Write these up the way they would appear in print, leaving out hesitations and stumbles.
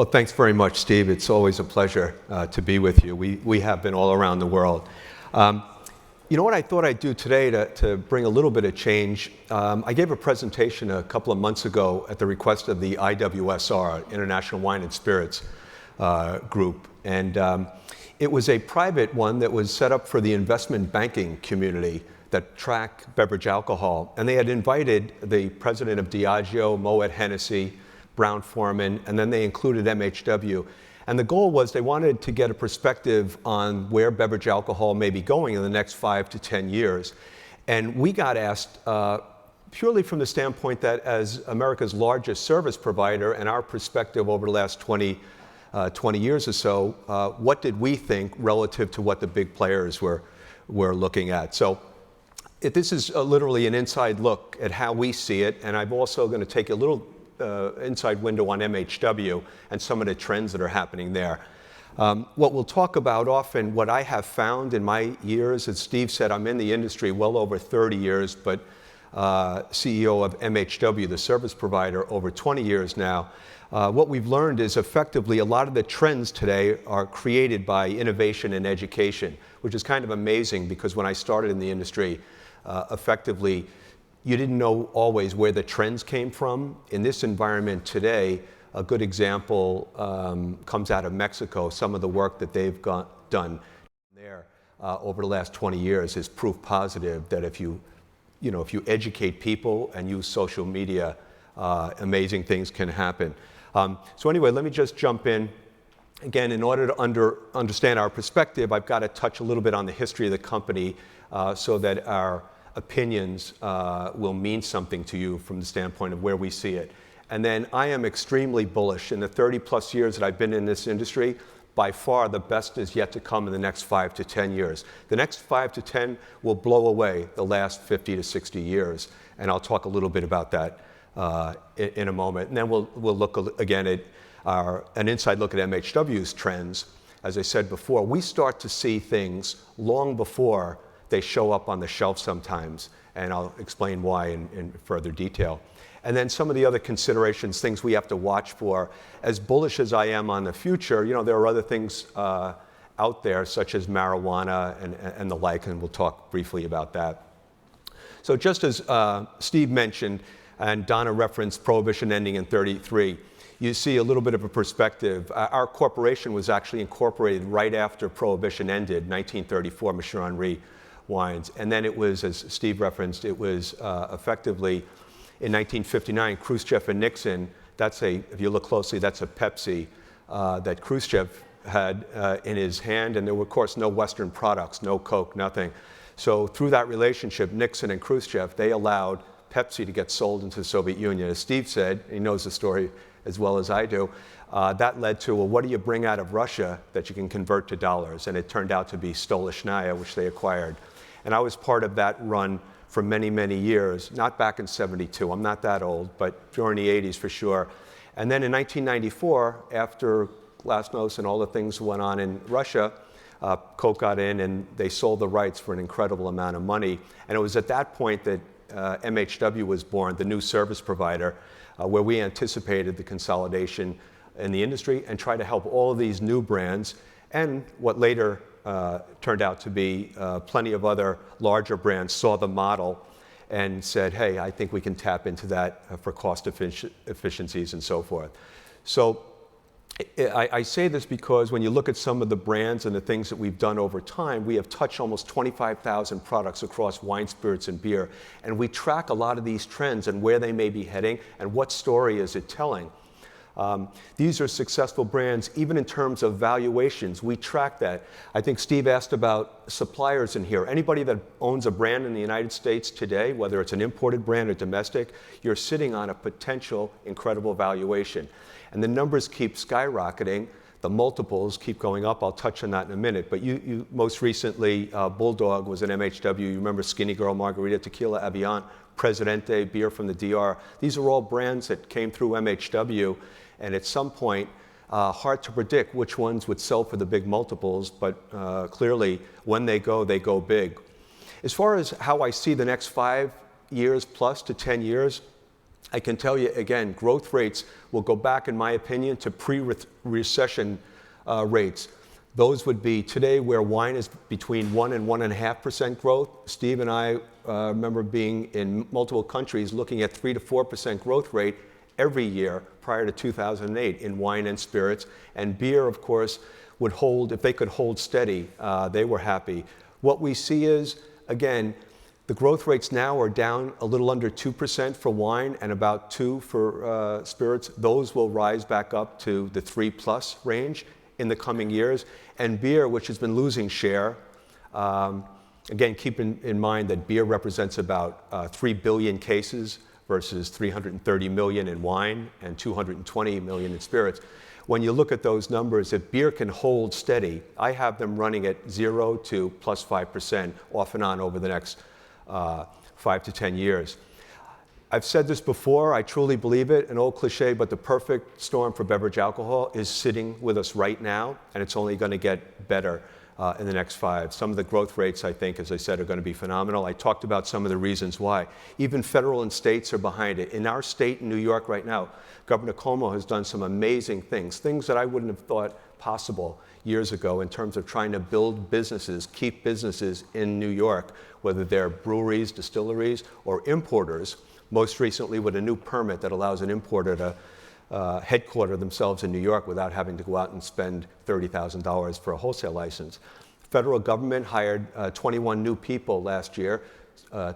Well, thanks very much, Steve. It's always a pleasure to be with you. We have been all around the world. You know what I thought I'd do today to bring a little bit of change? I gave a presentation a couple of months ago at the request of the IWSR, International Wine and Spirits Group. And it was a private one that was set up for the investment banking community that track beverage alcohol. And they had invited the president of Diageo, Moet Hennessy, Brown-Forman, and then they included MHW. And the goal was they wanted to get a perspective on where beverage alcohol may be going in the next 5 to 10 years. And we got asked purely from the standpoint that as America's largest service provider and our perspective over the last 20 years or so, what did we think relative to what the big players were looking at? So this is literally an inside look at how we see it, and I'm also going to take a little inside window on MHW and some of the trends that are happening there. What we'll talk about often, what I have found in my years, as Steve said, I'm in the industry well over 30 years, but CEO of MHW, the service provider, over 20 years now. What we've learned is effectively a lot of the trends today are created by innovation and education, which is kind of amazing because when I started in the industry, effectively, you didn't know always where the trends came from. In this environment today, a good example comes out of Mexico. Some of the work that they've done there over the last 20 years is proof positive that if you educate people and use social media, amazing things can happen. So anyway, let me just jump in. Again, in order to understand our perspective, I've got to touch a little bit on the history of the company so that our opinions will mean something to you from the standpoint of where we see it. And then I am extremely bullish. In the 30 plus years that I've been in this industry, by far the best is yet to come in the next 5 to 10 years. The next 5 to 10 will blow away the last 50 to 60 years. And I'll talk a little bit about that in a moment. And then we'll look again at an inside look at MHW's trends. As I said before, we start to see things long before they show up on the shelf sometimes, and I'll explain why in further detail. And then some of the other considerations, things we have to watch for. As bullish as I am on the future, there are other things out there, such as marijuana and the like, and we'll talk briefly about that. So just as Steve mentioned, and Donna referenced Prohibition ending in '33, you see a little bit of a perspective. Our corporation was actually incorporated right after Prohibition ended, 1934, Monsieur Henri Wines. And then it was, as Steve referenced, it was effectively in 1959, Khrushchev and Nixon, if you look closely, that's a Pepsi that Khrushchev had in his hand. And there were, of course, no Western products, no Coke, nothing. So through that relationship, Nixon and Khrushchev, they allowed Pepsi to get sold into the Soviet Union. As Steve said, he knows the story as well as I do, that led to, well, what do you bring out of Russia that you can convert to dollars? And it turned out to be Stolichnaya, which they acquired. And I was part of that run for many, many years, not back in '72, I'm not that old, but during the '80s for sure. And then in 1994, after Glasnost and all the things that went on in Russia, Coke got in and they sold the rights for an incredible amount of money. And it was at that point that MHW was born, the new service provider, where we anticipated the consolidation in the industry and tried to help all of these new brands and what later turned out to be plenty of other larger brands saw the model and said, hey, I think we can tap into that for cost efficiencies and so forth. So I say this because when you look at some of the brands and the things that we've done over time, we have touched almost 25,000 products across wine, spirits, and beer. And we track a lot of these trends and where they may be heading and what story is it telling. These are successful brands, even in terms of valuations. We track that. I think Steve asked about suppliers in here. Anybody that owns a brand in the United States today, whether it's an imported brand or domestic, you're sitting on a potential incredible valuation. And the numbers keep skyrocketing. The multiples keep going up. I'll touch on that in a minute. But you most recently, Bulldog was an MHW. You remember Skinny Girl, Margarita, Tequila, Aviant, Presidente, beer from the DR. These are all brands that came through MHW. And at some point, hard to predict which ones would sell for the big multiples. But clearly, when they go big. As far as how I see the next 5 years plus to 10 years, I can tell you again, growth rates will go back, in my opinion, to pre-recession rates. Those would be today where wine is between 1 and 1.5% growth. Steve and I remember being in multiple countries looking at 3 to 4% growth rate every year prior to 2008 in wine and spirits. And beer, of course, would hold, if they could hold steady, they were happy. What we see is, again, the growth rates now are down a little under 2% for wine and about 2% for spirits. Those will rise back up to the 3+ range in the coming years. And beer, which has been losing share, again, keep in mind that beer represents about 3 billion cases versus 330 million in wine and 220 million in spirits. When you look at those numbers, if beer can hold steady, I have them running at 0 to +5% off and on over the next 5 to 10 years. I've said this before, I truly believe it, an old cliche, but the perfect storm for beverage alcohol is sitting with us right now, and it's only going to get better in the next 5. Some of the growth rates, I think, as I said, are going to be phenomenal. I talked about some of the reasons why. Even federal and states are behind it. In our state, in New York right now, Governor Cuomo has done some amazing things that I wouldn't have thought possible years ago in terms of trying to build businesses, keep businesses in New York, whether they're breweries, distilleries, or importers. Most recently with a new permit that allows an importer to headquarter themselves in New York without having to go out and spend $30,000 for a wholesale license. Federal government hired 21 new people last year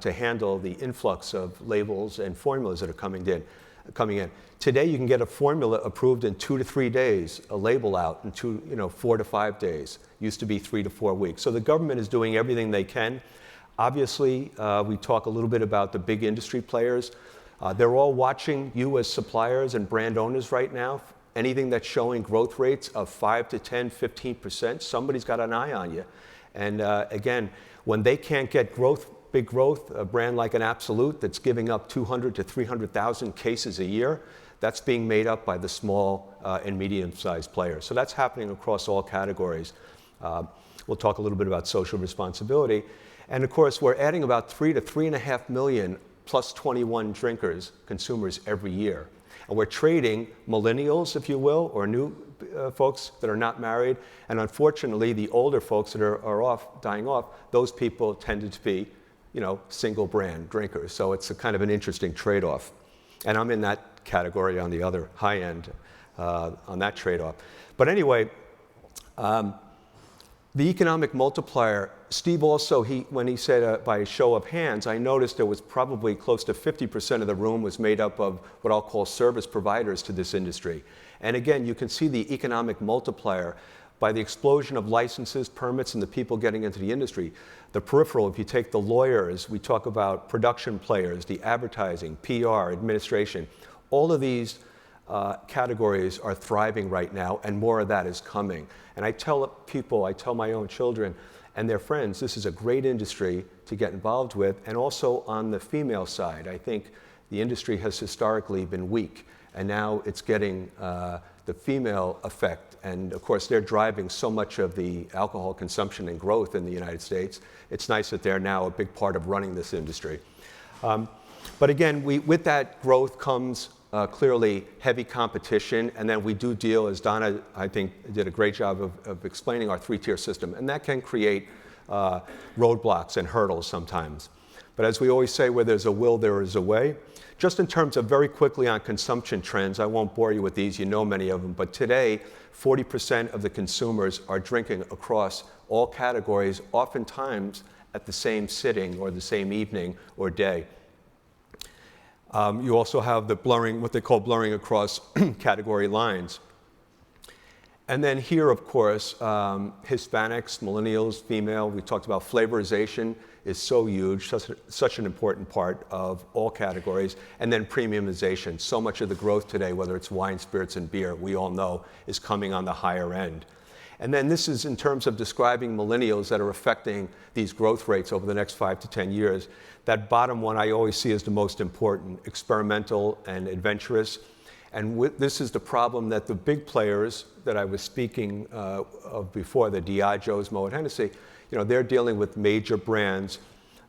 to handle the influx of labels and formulas that are coming in. Today you can get a formula approved in 2 to 3 days, a label out in 4 to 5 days. Used to be 3 to 4 weeks. So the government is doing everything they can. Obviously, we talk a little bit about the big industry players. They're all watching you as suppliers and brand owners right now. Anything that's showing growth rates of 5 to 10, 15%, somebody's got an eye on you. And again, when they can't get big growth, a brand like an Absolute that's giving up 200 to 300,000 cases a year, that's being made up by the small and medium-sized players. So that's happening across all categories. We'll talk a little bit about social responsibility. And of course, we're adding about 3 to 3.5 million plus 21 drinkers, consumers every year. And we're trading millennials, if you will, or new folks that are not married. And unfortunately, the older folks that are dying off, those people tended to be, single brand drinkers. So it's a kind of an interesting trade-off. And I'm in that category on the other high end on that trade-off. But anyway, the economic multiplier, Steve also, when he said by a show of hands, I noticed there was probably close to 50% of the room was made up of what I'll call service providers to this industry. And again, you can see the economic multiplier by the explosion of licenses, permits, and the people getting into the industry. The peripheral, if you take the lawyers, we talk about production players, the advertising, PR, administration, all of these categories are thriving right now, and more of that is coming. And I tell people, I tell my own children and their friends, this is a great industry to get involved with. And also on the female side, I think the industry has historically been weak, and now it's getting the female effect. And of course, they're driving so much of the alcohol consumption and growth in the United States. It's nice that they're now a big part of running this industry. But again, with that growth comes clearly heavy competition, and then we do deal, as Donna, I think, did a great job of explaining our 3-tier system, and that can create roadblocks and hurdles sometimes. But as we always say, where there's a will, there is a way. Just in terms of very quickly on consumption trends, I won't bore you with these, you know many of them, but today, 40% of the consumers are drinking across all categories, oftentimes at the same sitting or the same evening or day. You also have the blurring, what they call blurring across category lines. And then here, of course, Hispanics, millennials, female, we talked about flavorization is so huge, such an important part of all categories. And then premiumization. So much of the growth today, whether it's wine, spirits, and beer, we all know is coming on the higher end. And then this is in terms of describing millennials that are affecting these growth rates over the next 5 to 10 years. That bottom one I always see as the most important, experimental and adventurous. And this is the problem that the big players that I was speaking of before, the Diageos, Moet Hennessy, they're dealing with major brands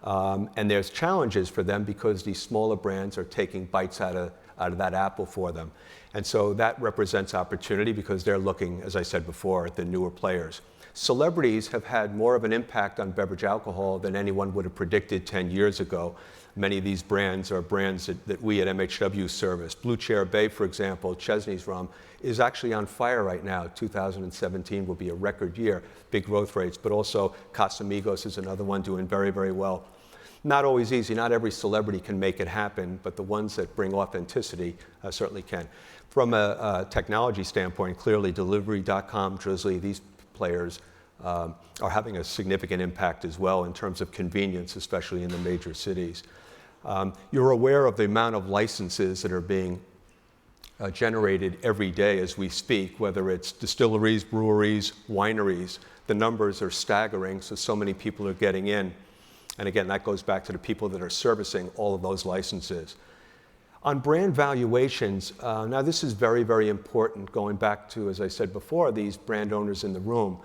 And there's challenges for them because these smaller brands are taking bites out of that apple for them. And so that represents opportunity because they're looking, as I said before, at the newer players. Celebrities have had more of an impact on beverage alcohol than anyone would have predicted 10 years ago. Many of these brands are brands that we at MHW service. Blue Chair Bay, for example, Chesney's rum, is actually on fire right now. 2017 will be a record year, big growth rates, but also Casamigos is another one doing very, very well. Not always easy, not every celebrity can make it happen, but the ones that bring authenticity certainly can. From a technology standpoint, clearly Delivery.com, Drizzly, these players are having a significant impact as well in terms of convenience, especially in the major cities. You're aware of the amount of licenses that are being generated every day as we speak, whether it's distilleries, breweries, wineries. The numbers are staggering, so many people are getting in. And again, that goes back to the people that are servicing all of those licenses. On brand valuations, now this is very, very important, going back to, as I said before, these brand owners in the room.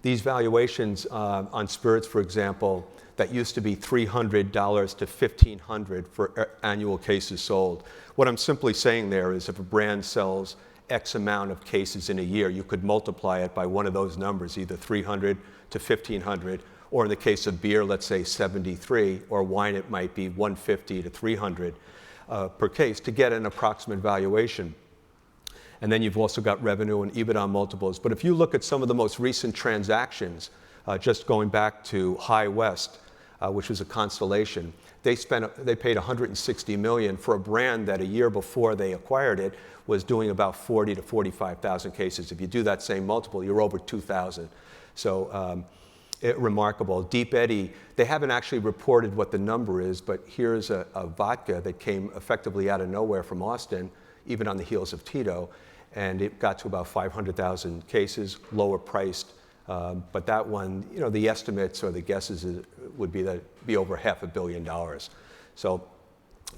These valuations on spirits, for example, that used to be $300 to $1,500 for annual cases sold. What I'm simply saying there is if a brand sells X amount of cases in a year, you could multiply it by one of those numbers, either 300 to 1,500, or in the case of beer, let's say 73, or wine, it might be 150 to 300 per case to get an approximate valuation. And then you've also got revenue and EBITDA multiples. But if you look at some of the most recent transactions, just going back to High West, which was a Constellation, they paid $160 million for a brand that a year before they acquired it was doing about 40 to 45,000 cases. If you do that same multiple, you're over 2,000. So remarkable. Deep Eddy, they haven't actually reported what the number is, but here's a vodka that came effectively out of nowhere from Austin, even on the heels of Tito, and it got to about 500,000 cases, lower priced. But that one, you know, the estimates or the guesses would be that it'd be over $500 million. So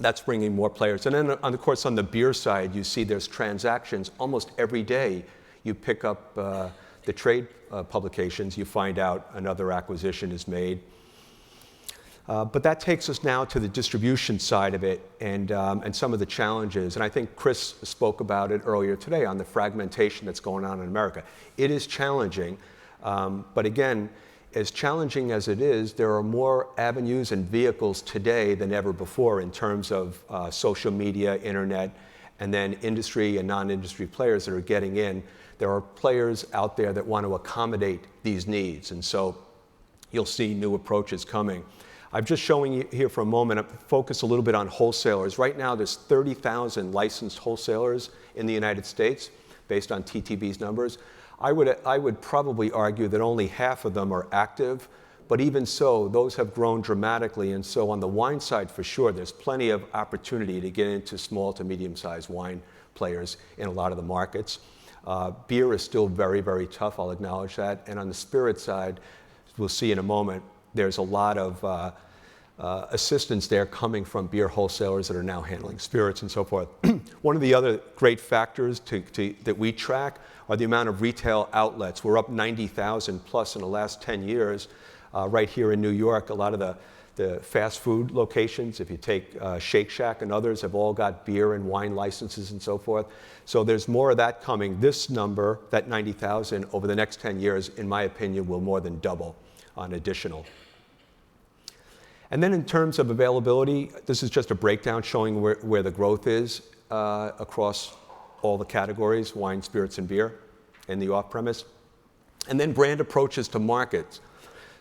that's bringing more players. And then, of course, on the beer side, you see there's transactions almost every day. You pick up the trade publications, you find out another acquisition is made. But that takes us now to the distribution side of it and some of the challenges. And I think Chris spoke about it earlier today on the fragmentation that's going on in America. It is challenging. But again, as challenging as it is, there are more avenues and vehicles today than ever before in terms of social media, internet, and then industry and non-industry players that are getting in. There are players out there that want to accommodate these needs, and so you'll see new approaches coming. I'm just showing you here for a moment, focus a little bit on wholesalers. Right now, there's 30,000 licensed wholesalers in the United States, based on TTB's numbers. I would probably argue that only half of them are active, but even so, those have grown dramatically. And so on the wine side, for sure, there's plenty of opportunity to get into small to medium-sized wine players in a lot of the markets. Beer is still very, very tough, I'll acknowledge that. And on the spirit side, we'll see in a moment, there's a lot of assistance there coming from beer wholesalers that are now handling spirits and so forth. One of the other great factors that we track are the amount of retail outlets. We're up 90,000 plus in the last 10 years. Right here in New York, a lot of the fast food locations, if you take Shake Shack and others, have all got beer and wine licenses and so forth. So there's more of that coming. This number, that 90,000, over the next 10 years, in my opinion, will more than double on additional. And then in terms of availability, this is just a breakdown showing where the growth is across all the categories, wine, spirits, and beer, in the off-premise. And then brand approaches to markets.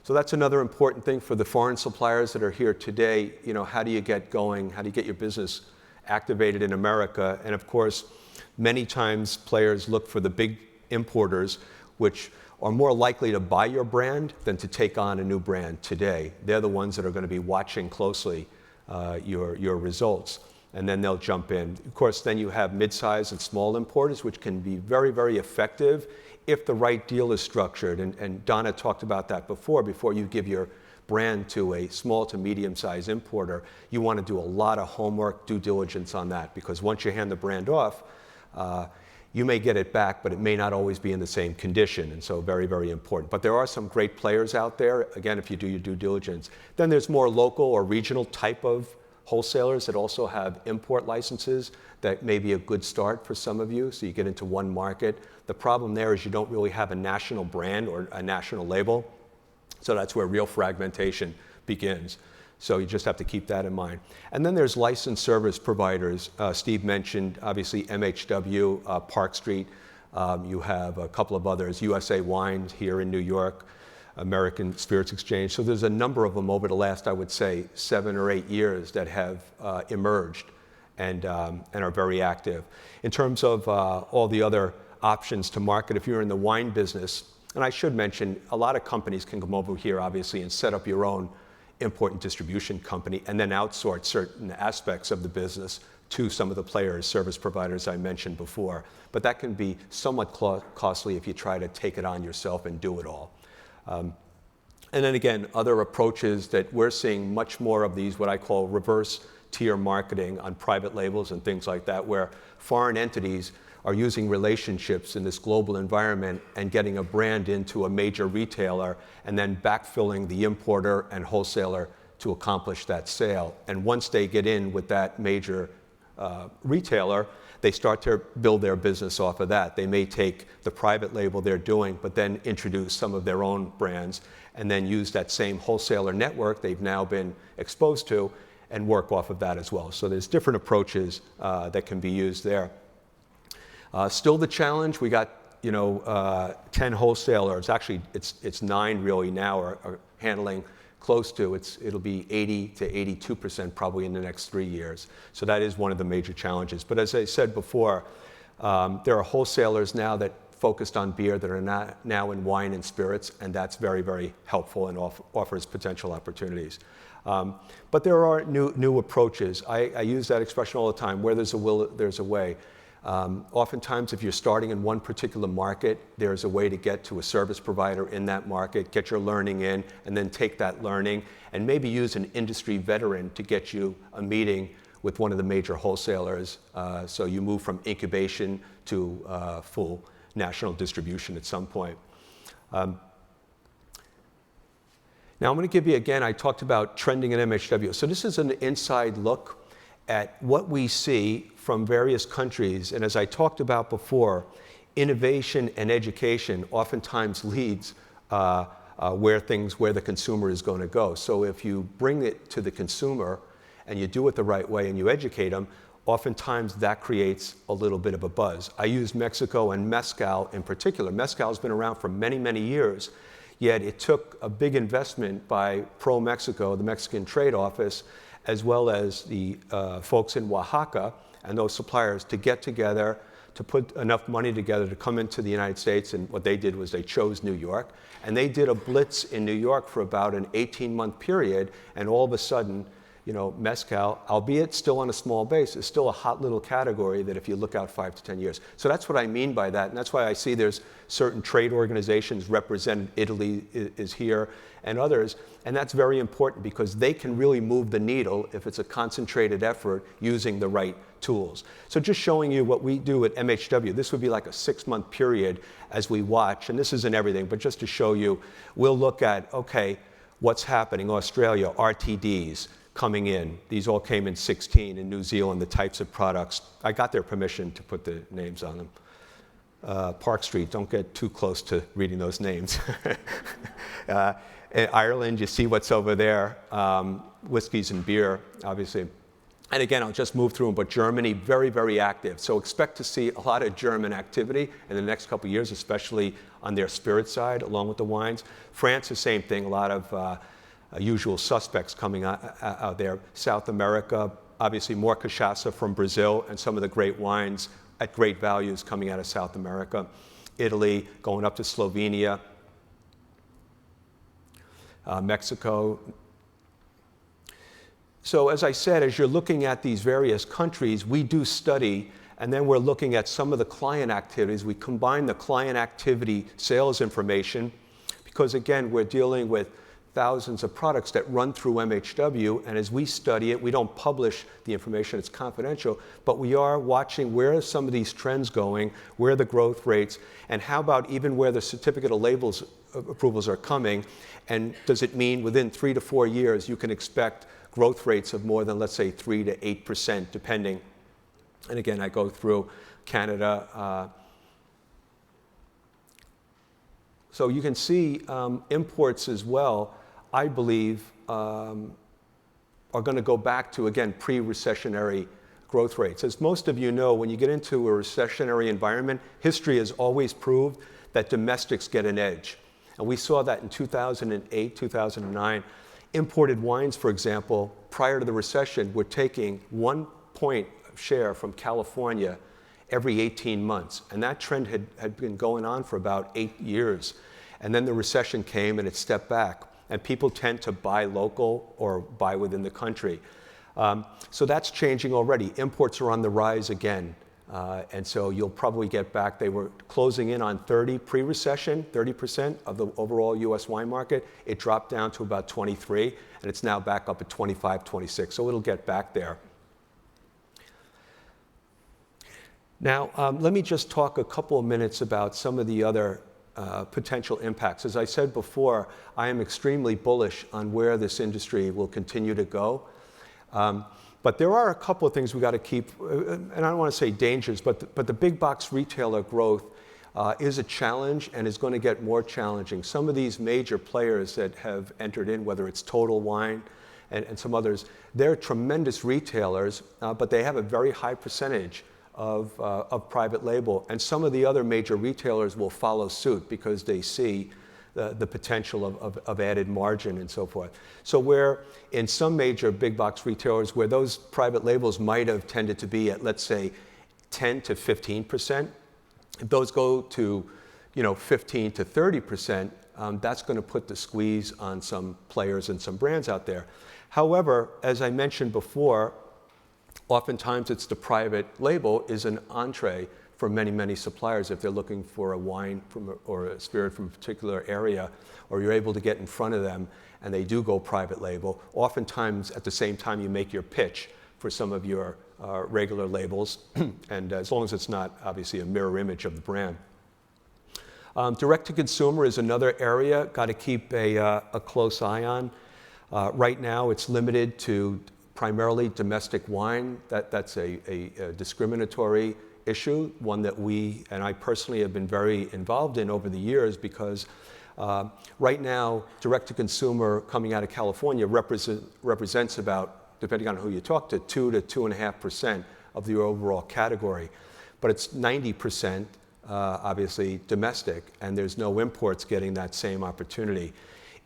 So that's another important thing for the foreign suppliers that are here today. You know, how do you get going? How do you get your business activated in America? And of course, many times players look for the big importers, which are more likely to buy your brand than to take on a new brand today. They're the ones that are going to be watching closely your results, and then they'll jump in. Of course, then you have mid-size and small importers, which can be very, very effective if the right deal is structured. And Donna talked about that before you give your brand to a small to medium-sized importer, you want to do a lot of homework, due diligence on that, because once you hand the brand off, you may get it back, but it may not always be in the same condition, and so very, very important. But there are some great players out there, again, if you do your due diligence. Then there's more local or regional type of wholesalers that also have import licenses that may be a good start for some of you, so you get into one market. The problem there is you don't really have a national brand or a national label, so that's where real fragmentation begins. So you just have to keep that in mind. And then there's licensed service providers. Steve mentioned, obviously, MHW, Park Street. You have a couple of others, USA Wines here in New York, American Spirits Exchange. So there's a number of them over the last, I would say, 7 or 8 years that have emerged and are very active. In terms of all the other options to market, if you're in the wine business, and I should mention, a lot of companies can come over here, obviously, and set up your own import and distribution company and then outsource certain aspects of the business to some of the players, service providers I mentioned before. But that can be somewhat costly if you try to take it on yourself and do it all. And then again, other approaches that we're seeing much more of these, what I call reverse tier marketing on private labels and things like that, where foreign entities are using relationships in this global environment and getting a brand into a major retailer and then backfilling the importer and wholesaler to accomplish that sale. And once they get in with that major retailer, they start to build their business off of that. They may take the private label they're doing, but then introduce some of their own brands and then use that same wholesaler network they've now been exposed to and work off of that as well. So there's different approaches that can be used there. Still the challenge, we got 10 wholesalers, actually it's 9 really now are handling close to, it'll be 80 to 82% probably in the next 3 years. So that is one of the major challenges. But as I said before, there are wholesalers now that focused on beer that are now in wine and spirits, and that's very, very helpful and offers potential opportunities. But there are new approaches. I use that expression all the time, where there's a will, there's a way. Oftentimes, if you're starting in one particular market, there's a way to get to a service provider in that market, get your learning in, and then take that learning and maybe use an industry veteran to get you a meeting with one of the major wholesalers. So you move from incubation to full national distribution at some point. Now I'm going to give you, again, I talked about trending in MHW. So this is an inside look at what we see from various countries. And as I talked about before, innovation and education oftentimes leads where the consumer is going to go. So if you bring it to the consumer and you do it the right way and you educate them, oftentimes that creates a little bit of a buzz. I use Mexico and mezcal in particular. Mezcal has been around for many, many years, yet it took a big investment by Pro Mexico, the Mexican Trade Office, as well as the folks in Oaxaca and those suppliers to get together, to put enough money together to come into the United States. And what they did was they chose New York. And they did a blitz in New York for about an 18-month period. And all of a sudden, mezcal, albeit still on a small base, is still a hot little category that if you look out 5 to 10 years. So that's what I mean by that. And that's why I see there's certain trade organizations represented. Italy is here and others. And that's very important because they can really move the needle if it's a concentrated effort using the right tools. So just showing you what we do at MHW, this would be like a 6-month period as we watch. And this isn't everything, but just to show you, we'll look at, okay, what's happening? Australia, RTDs coming in. These all came in 16. In New Zealand, the types of products. I got their permission to put the names on them. Park Street, don't get too close to reading those names. In Ireland, you see what's over there. Whiskeys and beer, obviously. And again, I'll just move through them, but Germany, very, very active. So expect to see a lot of German activity in the next couple of years, especially on their spirit side, along with the wines. France, the same thing, a lot of usual suspects coming out there. South America, obviously more cachaça from Brazil and some of the great wines at great values coming out of South America. Italy, going up to Slovenia. Mexico. So as I said, as you're looking at these various countries, we do study, and then we're looking at some of the client activities. We combine the client activity sales information because, again, we're dealing with thousands of products that run through MHW, and as we study it, we don't publish the information, it's confidential, but we are watching where are some of these trends going, where are the growth rates, and how about even where the certificate of labels approvals are coming, and does it mean within 3 to 4 years you can expect growth rates of more than, let's say, 3 to 8%, depending. And again, I go through Canada. So you can see imports as well, I believe, are going to go back to, again, pre-recessionary growth rates. As most of you know, when you get into a recessionary environment, history has always proved that domestics get an edge. And we saw that in 2008, 2009. Imported wines, for example, prior to the recession, were taking 1 point of share from California every 18 months. And that trend had been going on for about 8 years. And then the recession came and it stepped back. And people tend to buy local or buy within the country. So that's changing already. Imports are on the rise again. And so you'll probably get back. They were closing in on 30 pre-recession, 30% of the overall US wine market. It dropped down to about 23, and it's now back up at 25, 26. So it'll get back there. Now, let me just talk a couple of minutes about some of the other potential impacts. As I said before, I am extremely bullish on where this industry will continue to go. But there are a couple of things we got to keep, and I don't want to say dangers, but the big box retailer growth is a challenge and is going to get more challenging. Some of these major players that have entered in, whether it's Total Wine and some others, they're tremendous retailers, but they have a very high percentage of private label. And some of the other major retailers will follow suit because they see the potential of added margin and so forth. So where in some major big box retailers where those private labels might have tended to be at, let's say, 10 to 15%, if those go to 15 to 30%, that's going to put the squeeze on some players and some brands out there. However, as I mentioned before, oftentimes it's the private label is an entree for many, many suppliers if they're looking for a wine or a spirit from a particular area, or you're able to get in front of them and they do go private label. Oftentimes at the same time you make your pitch for some of your regular labels, and as long as it's not obviously a mirror image of the brand. Direct to consumer is another area, got to keep a close eye on. Right now it's limited to primarily domestic wine. That's a discriminatory issue, one that we and I personally have been very involved in over the years because right now, direct-to-consumer coming out of California represents about, depending on who you talk to 2 to 2.5% of the overall category. But it's 90% obviously domestic, and there's no imports getting that same opportunity.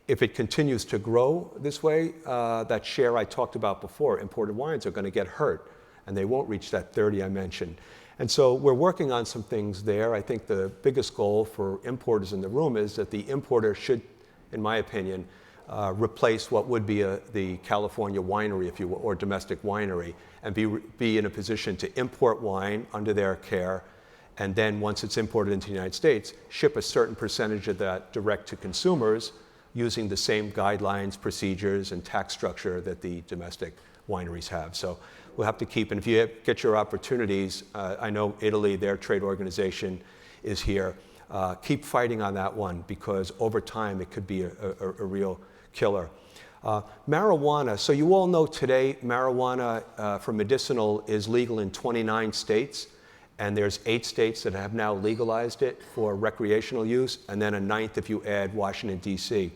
If it continues to grow this way, that share I talked about before, imported wines are going to get hurt, and they won't reach that 30 I mentioned. And so we're working on some things there. I think the biggest goal for importers in the room is that the importer should, in my opinion, replace what would be the California winery, if you will, or domestic winery, and be in a position to import wine under their care, and then once it's imported into the United States, ship a certain percentage of that direct to consumers using the same guidelines, procedures, and tax structure that the domestic wineries have. So we'll have to keep, and if you get your opportunities, I know Italy, their trade organization is here. Keep fighting on that one because over time it could be a real killer. Marijuana, so you all know today marijuana for medicinal is legal in 29 states, and there's 8 states that have now legalized it for recreational use, and then a 9th if you add Washington, D.C.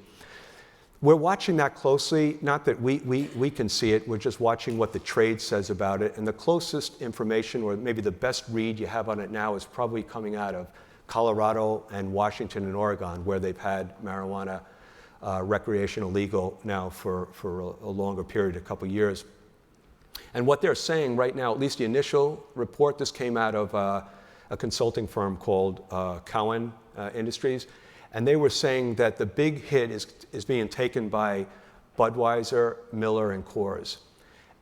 We're watching that closely, not that we can see it, we're just watching what the trade says about it, and the closest information, or maybe the best read you have on it now, is probably coming out of Colorado and Washington and Oregon, where they've had marijuana recreational legal now for a longer period, a couple years. And what they're saying right now, at least the initial report, this came out of a consulting firm called Cowen Industries, and they were saying that the big hit is being taken by Budweiser, Miller, and Coors.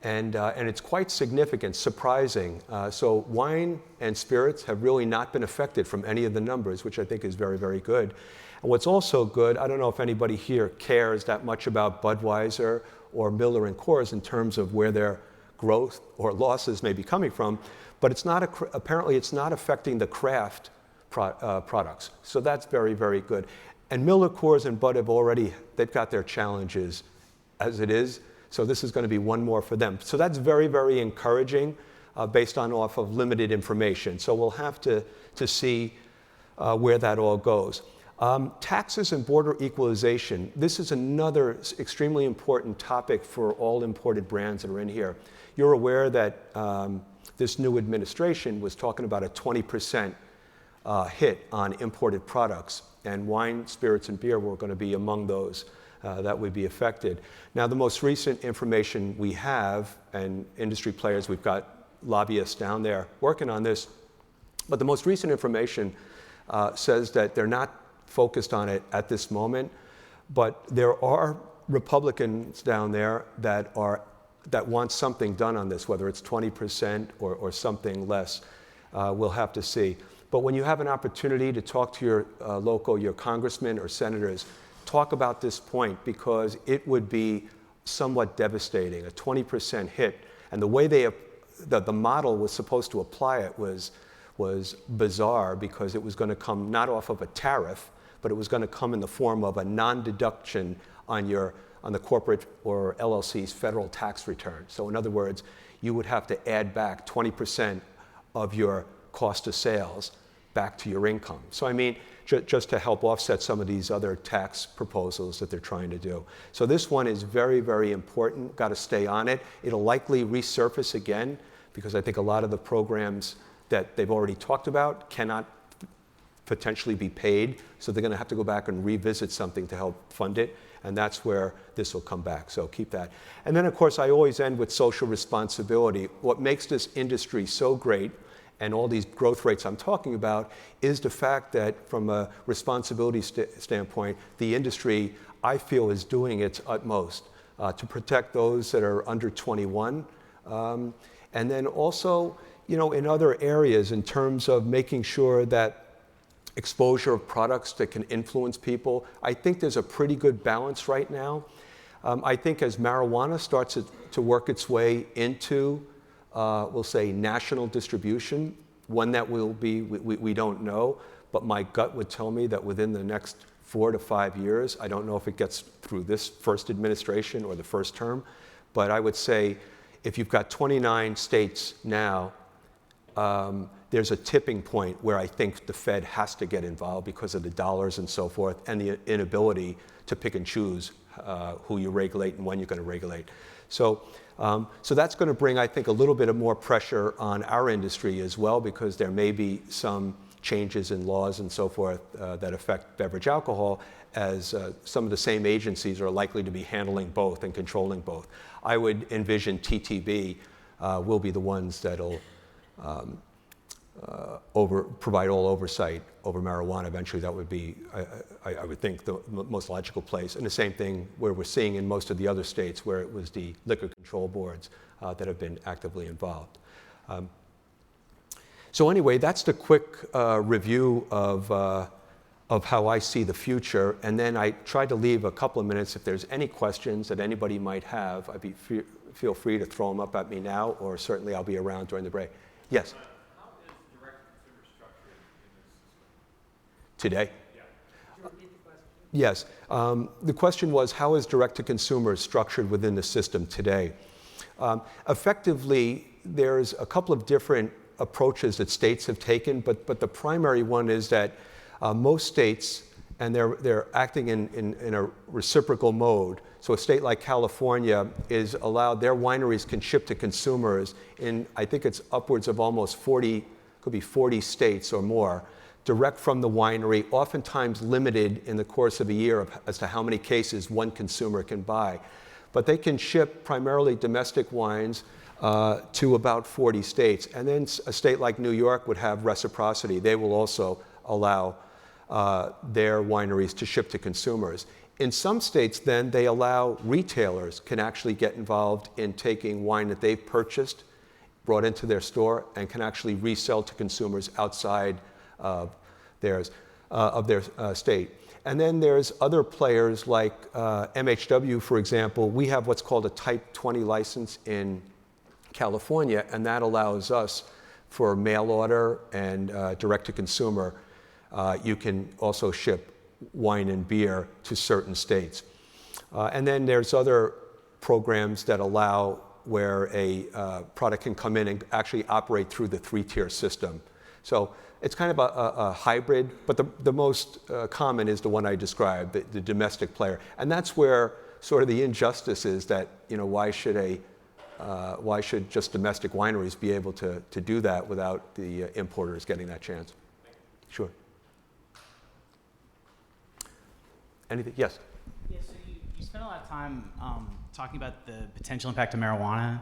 And it's quite significant, surprising. So wine and spirits have really not been affected from any of the numbers, which I think is very, very good. And what's also good, I don't know if anybody here cares that much about Budweiser or Miller and Coors in terms of where their growth or losses may be coming from, but it's not apparently it's not affecting the craft products. So that's very, very good. And Miller, Coors, and Bud they've got their challenges as it is. So this is going to be one more for them. So that's very, very encouraging based off of limited information. So we'll have to see where that all goes. Taxes and border equalization. This is another extremely important topic for all imported brands that are in here. You're aware that this new administration was talking about a 20% hit on imported products, and wine, spirits, and beer were going to be among those that would be affected. Now, the most recent information we have, and industry players, we've got lobbyists down there working on this, but the most recent information says that they're not focused on it at this moment, but there are Republicans down there that want something done on this, whether it's 20% or something less. We'll have to see. But when you have an opportunity to talk to your congressmen or senators, talk about this point, because it would be somewhat devastating, a 20% hit. And the way the model was supposed to apply it was bizarre, because it was going to come not off of a tariff, but it was going to come in the form of a non-deduction on the corporate or LLC's federal tax return. So in other words, you would have to add back 20% of your cost of sales back to your income. So I mean, just to help offset some of these other tax proposals that they're trying to do. So this one is very, very important. Got to stay on it. It'll likely resurface again, because I think a lot of the programs that they've already talked about cannot potentially be paid. So they're going to have to go back and revisit something to help fund it. And that's where this will come back. So keep that. And then, of course, I always end with social responsibility. What makes this industry so great, and all these growth rates I'm talking about, is the fact that from a responsibility standpoint, the industry, I feel, is doing its utmost to protect those that are under 21. And then also, in other areas, in terms of making sure that exposure of products that can influence people, I think there's a pretty good balance right now. I think as marijuana starts to work its way into we'll say national distribution, when that will be, we don't know, but my gut would tell me that within the next 4 to 5 years, I don't know if it gets through this first administration or the first term, but I would say if you've got 29 states now, there's a tipping point where I think the Fed has to get involved because of the dollars and so forth, and the inability to pick and choose who you regulate and when you're going to regulate. So that's going to bring, I think, a little bit of more pressure on our industry as well, because there may be some changes in laws and so forth that affect beverage alcohol, as some of the same agencies are likely to be handling both and controlling both. I would envision TTB will be the ones that'll provide all oversight over marijuana. Eventually, that would be, I would think, the most logical place. And the same thing where we're seeing in most of the other states, where it was the liquor control boards that have been actively involved. So anyway, that's the quick review of how I see the future. And then I tried to leave a couple of minutes if there's any questions that anybody might have. Feel free to throw them up at me now, or certainly I'll be around during the break. Yes? Today? Yeah. Could you repeat the question? Yes. The question was, how is direct-to-consumer structured within the system today? Effectively, there's a couple of different approaches that states have taken, but the primary one is that most states, and they're acting in a reciprocal mode. So a state like California is allowed, their wineries can ship to consumers in, I think it's upwards of almost 40, could be 40 states or more, direct from the winery, oftentimes limited in the course of a year as to how many cases one consumer can buy. But they can ship primarily domestic wines to about 40 states. And then a state like New York would have reciprocity. They will also allow their wineries to ship to consumers. In some states, then, they allow retailers can actually get involved in taking wine that they've purchased, brought into their store, and can actually resell to consumers outside of their state. And then there's other players like MHW, for example. We have what's called a Type 20 license in California, and that allows us for mail order and direct-to-consumer. You can also ship wine and beer to certain states. And then there's other programs that allow where a product can come in and actually operate through the three-tier system. So it's kind of a hybrid, but the most common is the one I described, the domestic player. And that's where sort of the injustice is that, why should just domestic wineries be able to do that without the importers getting that chance? Sure. Anything? Yes? Yeah, so you spent a lot of time talking about the potential impact of marijuana.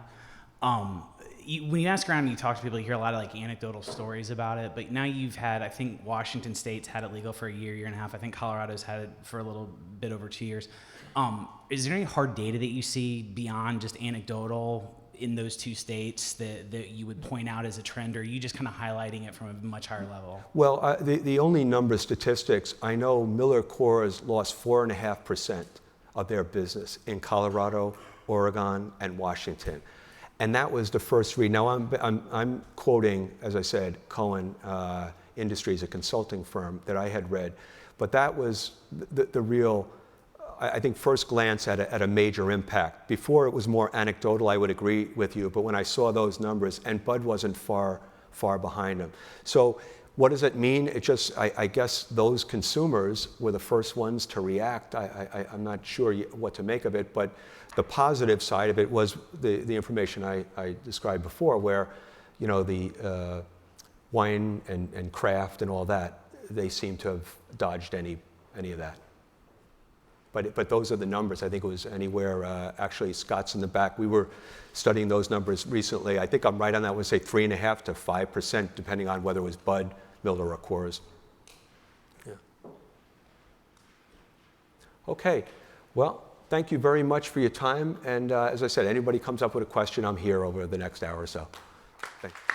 When you ask around and you talk to people, you hear a lot of anecdotal stories about it, but now you've had, I think Washington State's had it legal for a year and a half. I think Colorado's had it for a little bit over 2 years. Is there any hard data that you see beyond just anecdotal in those two states that you would point out as a trend, or are you just kind of highlighting it from a much higher level? Well, the only number statistics, I know Miller Coors lost 4.5% of their business in Colorado, Oregon, and Washington. And that was the first read. Now I'm quoting, as I said, Cohen Industries, a consulting firm that I had read, but that was the real, I think, first glance at a major impact. Before it was more anecdotal, I would agree with you, but when I saw those numbers, and Bud wasn't far behind them. So what does it mean? It just, I guess those consumers were the first ones to react. I'm not sure what to make of it, but the positive side of it was the information I described before, where, the wine and craft and all that, they seem to have dodged any of that. But those are the numbers. I think it was anywhere, actually Scott's in the back. We were studying those numbers recently. I think I'm right on that. I would say 3.5% to 5%, depending on whether it was Bud, Miller, or Coors. Yeah. Okay, well, thank you very much for your time. And as I said, anybody comes up with a question, I'm here over the next hour or so. Thank you.